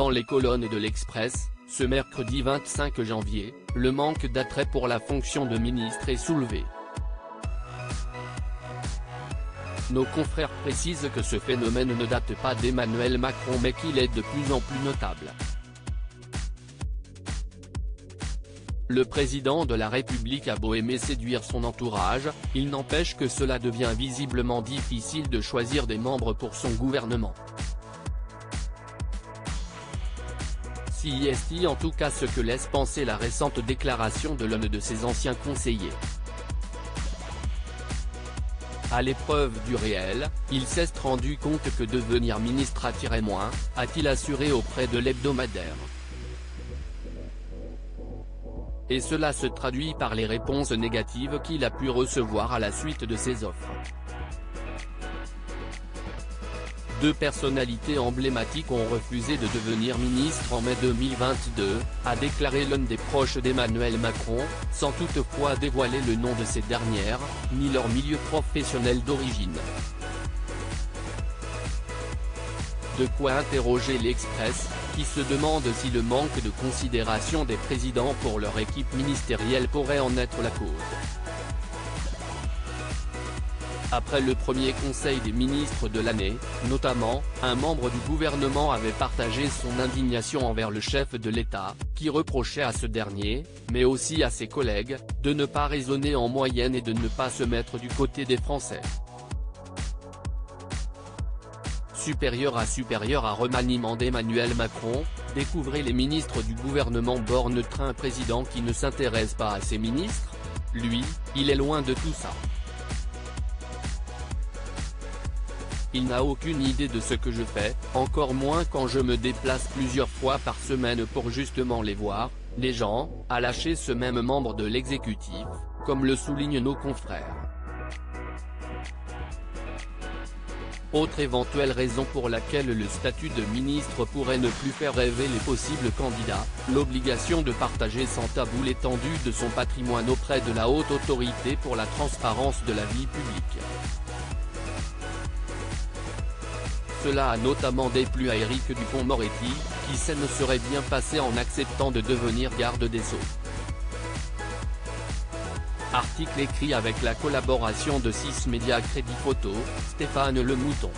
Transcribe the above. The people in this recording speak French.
Dans les colonnes de l'Express, ce mercredi 25 janvier, le manque d'attrait pour la fonction de ministre est soulevé. Nos confrères précisent que ce phénomène ne date pas d'Emmanuel Macron mais qu'il est de plus en plus notable. Le président de la République a beau aimer séduire son entourage, il n'empêche que cela devient visiblement difficile de choisir des membres pour son gouvernement. C'est en tout cas ce que laisse penser la récente déclaration de l'un de ses anciens conseillers. À l'épreuve du réel, il s'est rendu compte que devenir ministre attirait moins, a-t-il assuré auprès de l'hebdomadaire. Et cela se traduit par les réponses négatives qu'il a pu recevoir à la suite de ses offres. Deux personnalités emblématiques ont refusé de devenir ministre en mai 2022, a déclaré l'un des proches d'Emmanuel Macron, sans toutefois dévoiler le nom de ces dernières, ni leur milieu professionnel d'origine. De quoi interroger l'Express, qui se demande si le manque de considération des présidents pour leur équipe ministérielle pourrait en être la cause. Après le premier conseil des ministres de l'année, notamment, un membre du gouvernement avait partagé son indignation envers le chef de l'État, qui reprochait à ce dernier, mais aussi à ses collègues, de ne pas raisonner en moyenne et de ne pas se mettre du côté des Français. Supérieur à remaniement d'Emmanuel Macron, découvrez les ministres du gouvernement Borne-Train. Un président qui ne s'intéresse pas à ses ministres, lui, il est loin de tout ça. Il n'a aucune idée de ce que je fais, encore moins quand je me déplace plusieurs fois par semaine pour justement les voir, les gens, a lâché ce même membre de l'exécutif, comme le soulignent nos confrères. Autre éventuelle raison pour laquelle le statut de ministre pourrait ne plus faire rêver les possibles candidats, l'obligation de partager sans tabou l'étendue de son patrimoine auprès de la haute autorité pour la transparence de la vie publique. Cela a notamment déplu à Éric Dupond-Moretti, qui ne serait bien passé en acceptant de devenir garde des Sceaux. Article écrit avec la collaboration de 6 médias Crédit Photo, Stéphane Le Mouton.